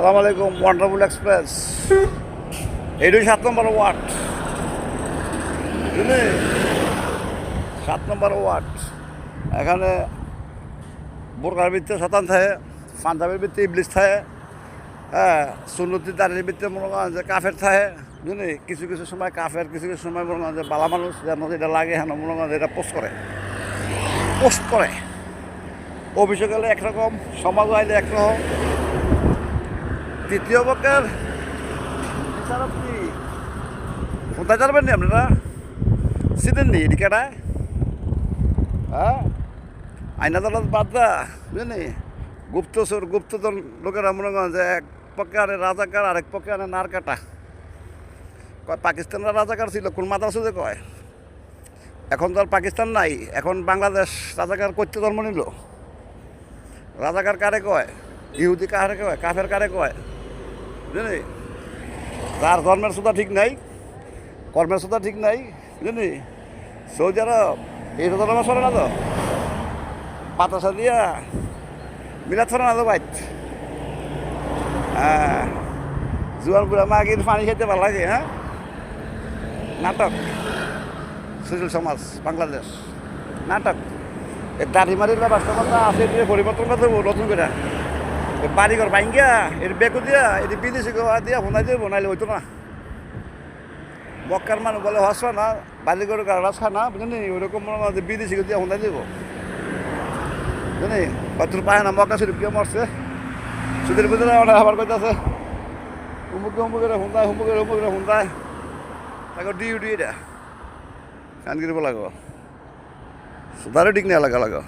সালাম আলাইকুম wonderful express এইটাই 7 নম্বর ওয়ার্ড বুঝলি 7 নম্বর ওয়ার্ড এখানে বোরকার ভিত্তিতে শতান থাকে পাঞ্জাবের ভিত্তিতে ইবলিশ থাকে হ্যাঁ সুন্নতির দাঁড়িয়ে ভিত্তিতে মনে করেন যে কাফের থাকে বুঝলি কিছু কিছু সময় কাফের কিছু কিছু সময় মনে করেন যে বালা মানুষ যেন যেটা লাগে হেন মনে করেন এটা পোস্ট করে অভিযোগ এলে একরকম সমাজ আইলে একরকম তৃতীয় পক্ষের বিচারক কি কোথায় যাবেন নি আপনারা চিনেন নি এদিকেটায় হ্যাঁ আইন আদালত বাদ দা বুঝলি গুপ্তধন লোকেরা মনে করেন যে এক পক্ষে আনে রাজাকার আরেক পক্ষে আনে নার কাটা কয় পাকিস্তানরা রাজাকার ছিল কোন মাদ্রাসা যে কয় এখন তো আর পাকিস্তান নাই এখন বাংলাদেশ রাজাকার করতে জন্ম নিল রাজাকার কারে কয় ইহুদি কারে কয় কাফের কারে কয় বুঝলি তার জন্মের সুতা ঠিক নাই কর্মের সুতা ঠিক নাই বুঝলি সৌদি আরব এই রোজা সরে না তো পাতাসা দিয়া মিলাদ ফেরা না তো বাইত হ্যাঁ জুয়ান গুড়া মাগির পানি খেতে ভালো লাগে হ্যাঁ নাটক সুশীল সমাজ বাংলাদেশ নাটক এই দাড়িমারির ব্যবস্থা আছে দিয়ে পরিবর্তন করতে নতুন করে বাড়িঘর ভাঙ্গিয়া এর বেকু দিয়া এটি বিদেশি দিয়া ফোনাই দিয়ে বনাইলে হইতো না মক্কার মানুষ বলে হসা না বাড়িঘর গাছ খা না বুঝলি ওইরকম মনে হয় যে বিদেশি দিয়া ফোনাই দেব বুঝলি হয়তো পায় না মক্কা শরীফ কেউ মরছে সুদের ভিতরে অনেক আবার করতেছে হুমুকে হুমুকে হুন্দায় তাকে ডিউটি এটা কান কিনব লাগো সুদারও ঠিক নেওয়া লাগা